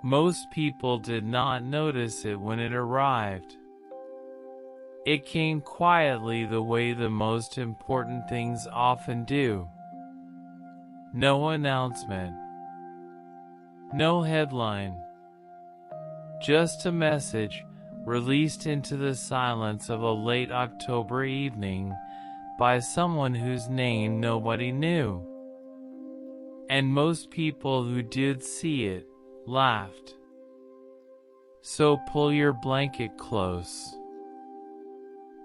Most people did not notice it when it arrived. It came quietly the way the most important things often do. No announcement. No headline. Just a message released into the silence of a late October evening by someone whose name nobody knew. And most people who did see it laughed. So pull your blanket close,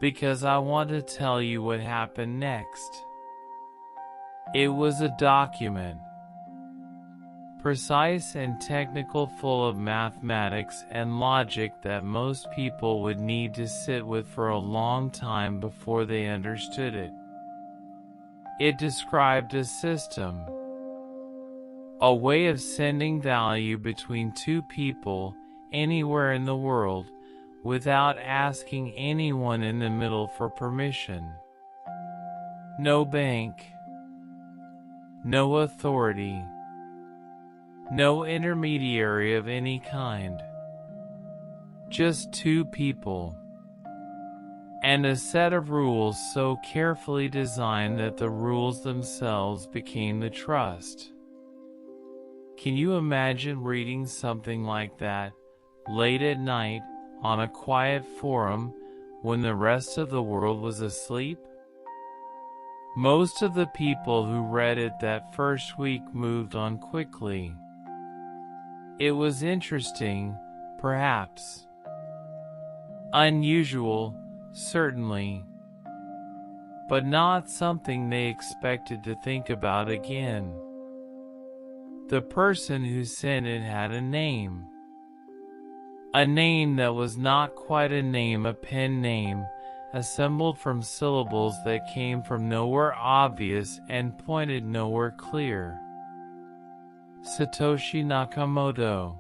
because I want to tell you what happened next. It was a document, precise and technical, full of mathematics and logic that most people would need to sit with for a long time before they understood it. It described a system, a way of sending value between two people anywhere in the world without asking anyone in the middle for permission. No bank, no authority, no intermediary of any kind. Just two people. And a set of rules so carefully designed that the rules themselves became the trust. Can you imagine reading something like that, late at night, on a quiet forum, when the rest of the world was asleep? Most of the people who read it that first week moved on quickly. It was interesting, perhaps. Unusual, certainly. But not something they expected to think about again. The person who sent it had a name. A name that was not quite a name, a pen name, assembled from syllables that came from nowhere obvious and pointed nowhere clear. Satoshi Nakamoto.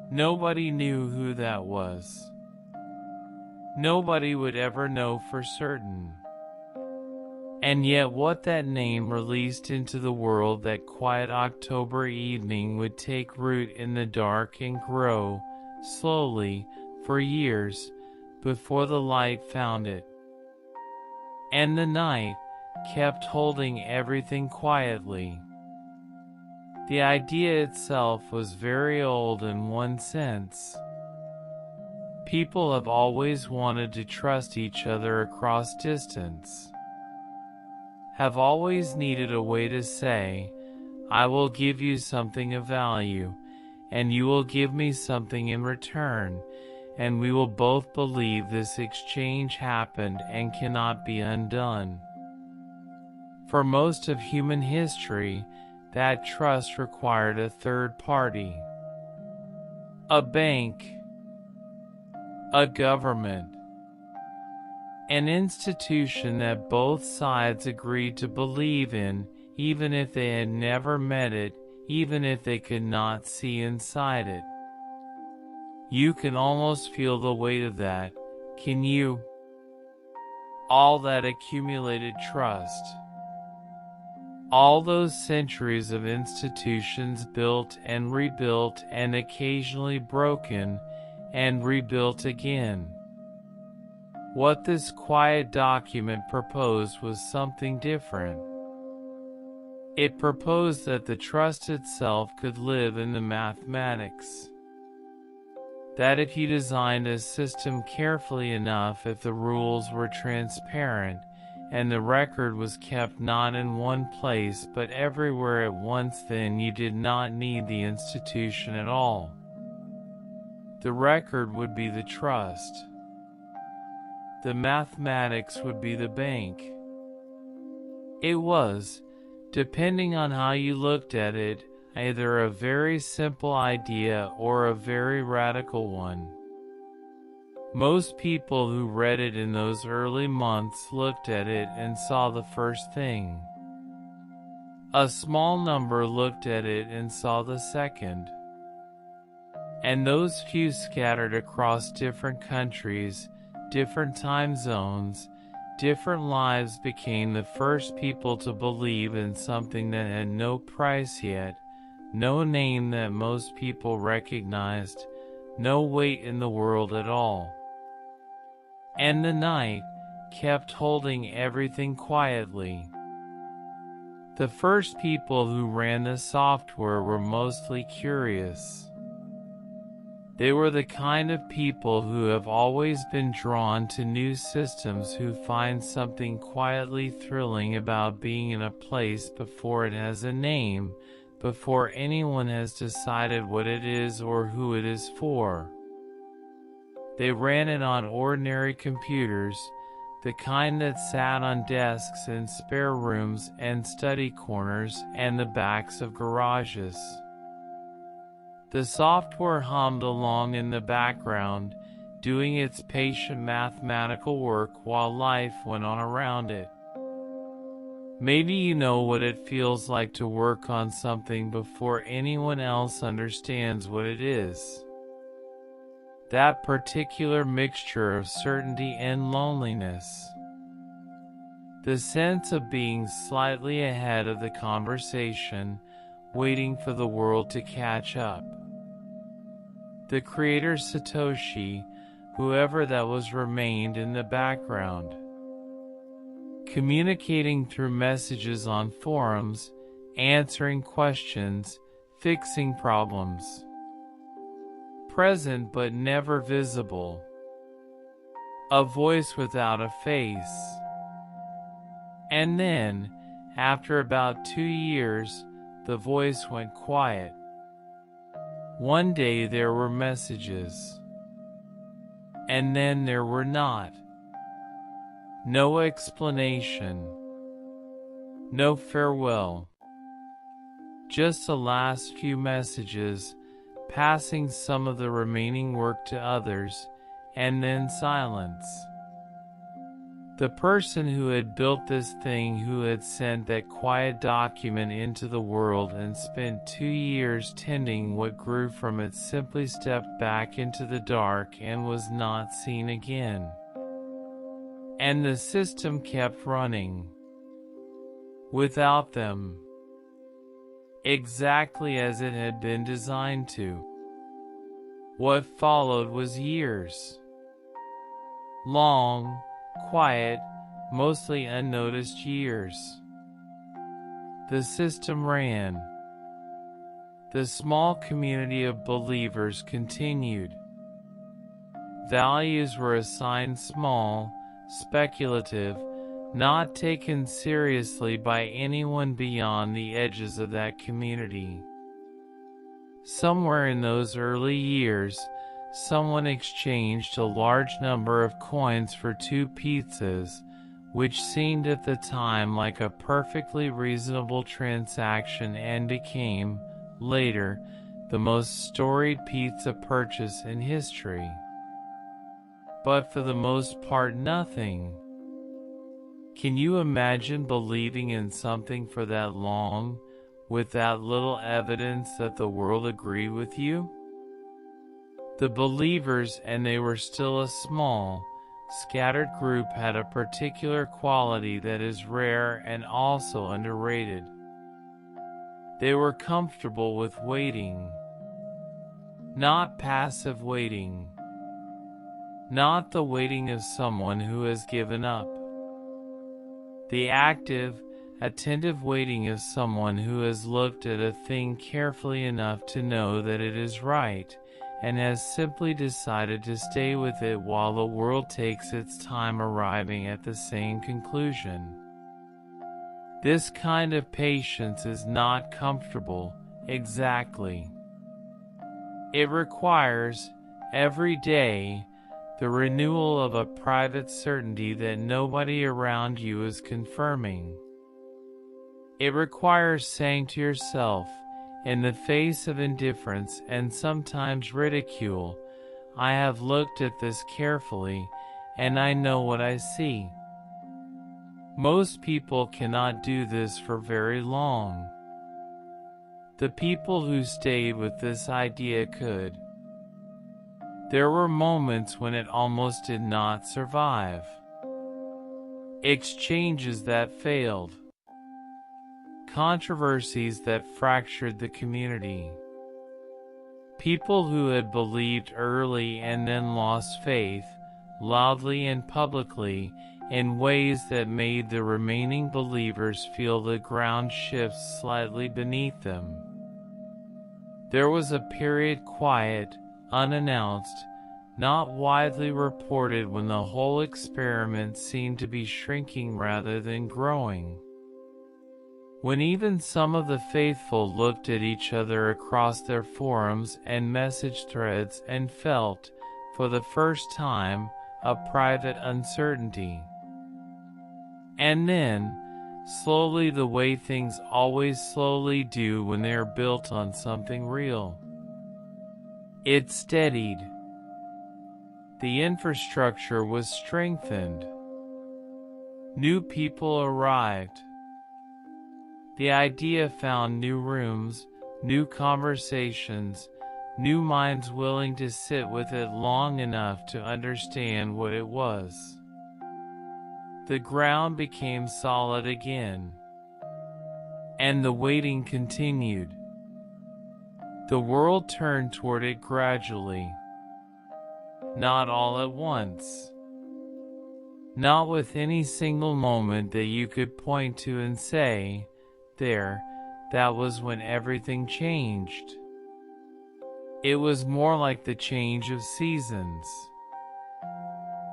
Nobody knew who that was. Nobody would ever know for certain. And yet what that name released into the world that quiet October evening would take root in the dark and grow, slowly, for years, before the light found it. And the night kept holding everything quietly. The idea itself was very old in one sense. People have always wanted to trust each other across distance. Have always needed a way to say, I will give you something of value, and you will give me something in return, and we will both believe this exchange happened and cannot be undone. For most of human history, that trust required a third party. A bank, a government, an institution that both sides agreed to believe in, even if they had never met it, even if they could not see inside it. You can almost feel the weight of that, can you? All that accumulated trust. All those centuries of institutions built and rebuilt and occasionally broken and rebuilt again. What this quiet document proposed was something different. It proposed that the trust itself could live in the mathematics. That if you designed a system carefully enough, if the rules were transparent, and the record was kept not in one place but everywhere at once, then you did not need the institution at all. The record would be the trust. The mathematics would be the bank. It was, depending on how you looked at it, either a very simple idea or a very radical one. Most people who read it in those early months looked at it and saw the first thing. A small number looked at it and saw the second. And those few scattered across different countries, different time zones, different lives became the first people to believe in something that had no price yet, no name that most people recognized, no weight in the world at all. And the night kept holding everything quietly. The first people who ran the software were mostly curious. They were the kind of people who have always been drawn to new systems, who find something quietly thrilling about being in a place before it has a name, before anyone has decided what it is or who it is for. They ran it on ordinary computers, the kind that sat on desks in spare rooms and study corners and the backs of garages. The software hummed along in the background, doing its patient mathematical work while life went on around it. Maybe you know what it feels like to work on something before anyone else understands what it is. That particular mixture of certainty and loneliness. The sense of being slightly ahead of the conversation, waiting for the world to catch up. The creator Satoshi, whoever that was, remained in the background, communicating through messages on forums, answering questions, fixing problems. Present but never visible. A voice without a face. And then, after about 2 years, the voice went quiet. One day there were messages. And then there were not. No explanation. No farewell. Just the last few messages, passing some of the remaining work to others, and then silence. The person who had built this thing, who had sent that quiet document into the world and spent 2 years tending what grew from it, simply stepped back into the dark and was not seen again. And the system kept running without them, exactly as it had been designed to. What followed was years. Long, quiet, mostly unnoticed years. The system ran. The small community of believers continued. Values were assigned small, speculative, not taken seriously by anyone beyond the edges of that community. Somewhere in those early years, someone exchanged a large number of coins for 2 pizzas, which seemed at the time like a perfectly reasonable transaction and became, later, the most storied pizza purchase in history. But for the most part, nothing. Can you imagine believing in something for that long, with that little evidence that the world agreed with you? The believers, and they were still a small, scattered group, had a particular quality that is rare and also underrated. They were comfortable with waiting. Not passive waiting. Not the waiting of someone who has given up. The active, attentive waiting of someone who has looked at a thing carefully enough to know that it is right, and has simply decided to stay with it while the world takes its time arriving at the same conclusion. This kind of patience is not comfortable, exactly. It requires, every day, the renewal of a private certainty that nobody around you is confirming. It requires saying to yourself, in the face of indifference and sometimes ridicule, I have looked at this carefully, and I know what I see. Most people cannot do this for very long. The people who stayed with this idea could. There were moments when it almost did not survive. Exchanges that failed. controversies that fractured the community. People who had believed early and then lost faith, loudly and publicly, in ways that made the remaining believers feel the ground shift slightly beneath them. There was a period quiet, unannounced, not widely reported, when the whole experiment seemed to be shrinking rather than growing. When even some of the faithful looked at each other across their forums and message threads and felt, for the first time, a private uncertainty. And then, slowly, the way things always slowly do when they are built on something real, it steadied. The infrastructure was strengthened. New people arrived. The idea found new rooms, new conversations, new minds willing to sit with it long enough to understand what it was. The ground became solid again. And the waiting continued. The world turned toward it gradually. Not all at once. Not with any single moment that you could point to and say, there, that was when everything changed. It was more like the change of seasons.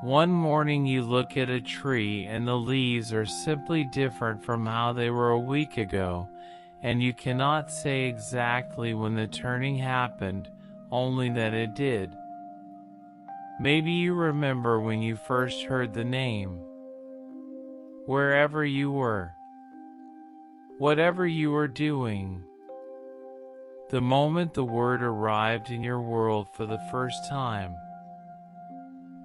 One morning you look at a tree and the leaves are simply different from how they were a week ago, and you cannot say exactly when the turning happened, only that it did. Maybe you remember when you first heard the name. Wherever you were. Whatever you were doing. The moment the word arrived in your world for the first time.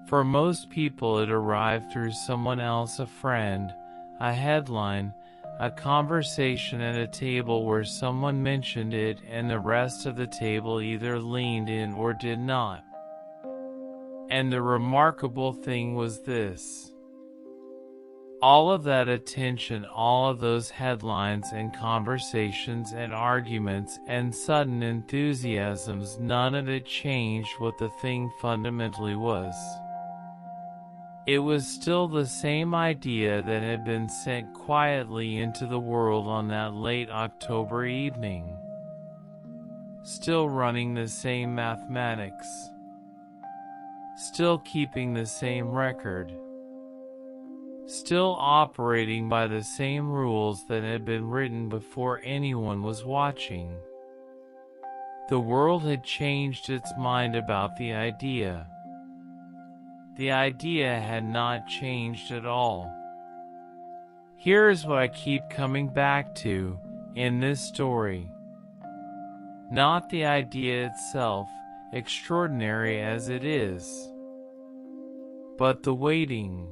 For most people it arrived through someone else, a friend, a headline, a conversation at a table where someone mentioned it and the rest of the table either leaned in or did not. And the remarkable thing was this. All of that attention, all of those headlines and conversations and arguments and sudden enthusiasms, none of it changed what the thing fundamentally was. It was still the same idea that had been sent quietly into the world on that late October evening. Still running the same mathematics. Still keeping the same record. Still operating by the same rules that had been written before anyone was watching. The world had changed its mind about the idea. The idea had not changed at all. Here is what I keep coming back to in this story. Not the idea itself, extraordinary as it is, but the waiting.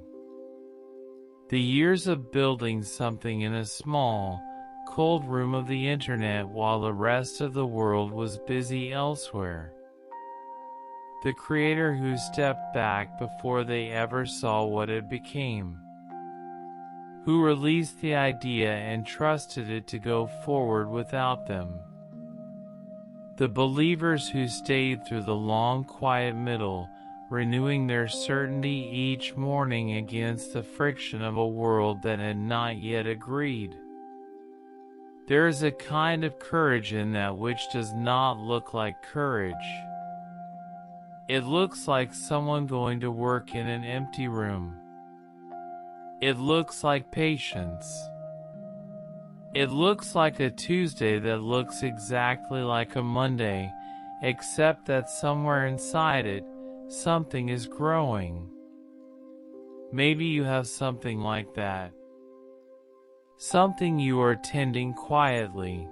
The years of building something in a small, cold room of the internet while the rest of the world was busy elsewhere. The creator who stepped back before they ever saw what it became. Who released the idea and trusted it to go forward without them. The believers who stayed through the long quiet middle, renewing their certainty each morning against the friction of a world that had not yet agreed. There is a kind of courage in that which does not look like courage. It looks like someone going to work in an empty room. It looks like patience. It looks like a Tuesday that looks exactly like a Monday, except that somewhere inside it, something is growing. Maybe you have something like that. Something you are tending quietly.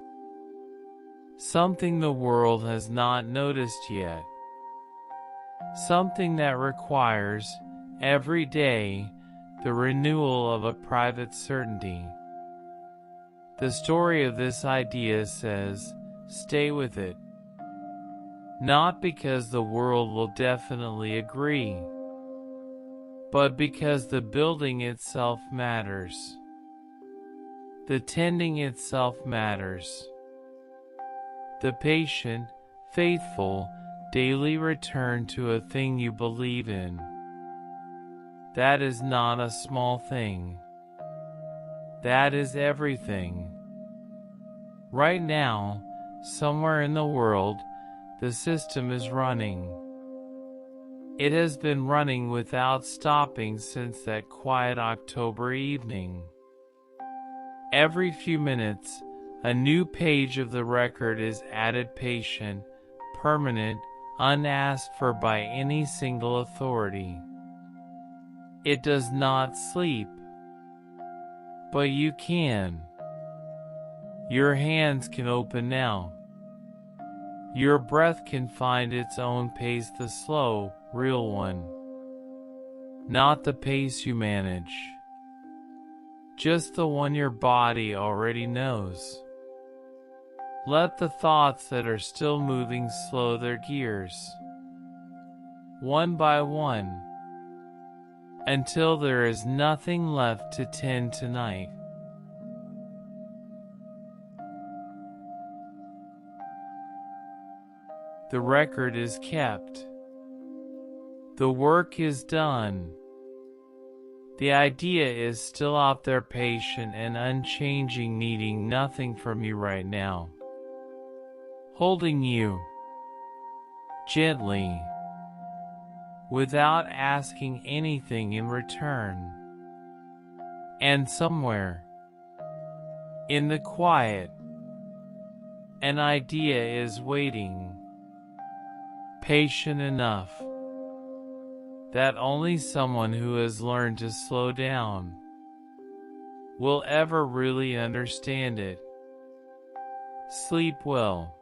Something the world has not noticed yet. Something that requires, every day, the renewal of a private certainty. The story of this idea says, stay with it. Not because the world will definitely agree, but because the building itself matters. The tending itself matters. The patient, faithful, daily return to a thing you believe in. That is not a small thing. That is everything. Right now, somewhere in the world, the system is running. It has been running without stopping since that quiet October evening. Every few minutes, a new page of the record is added, patient, permanent, unasked for by any single authority. It does not sleep. But you can. Your hands can open now. Your breath can find its own pace, the slow, real one. Not the pace you manage. Just the one your body already knows. Let the thoughts that are still moving slow their gears. One by one. Until there is nothing left to tend tonight. The record is kept. The work is done. The idea is still out there, patient and unchanging, needing nothing from you right now. Holding you gently, without asking anything in return. And somewhere, in the quiet, an idea is waiting, patient enough that only someone who has learned to slow down will ever really understand it. Sleep well.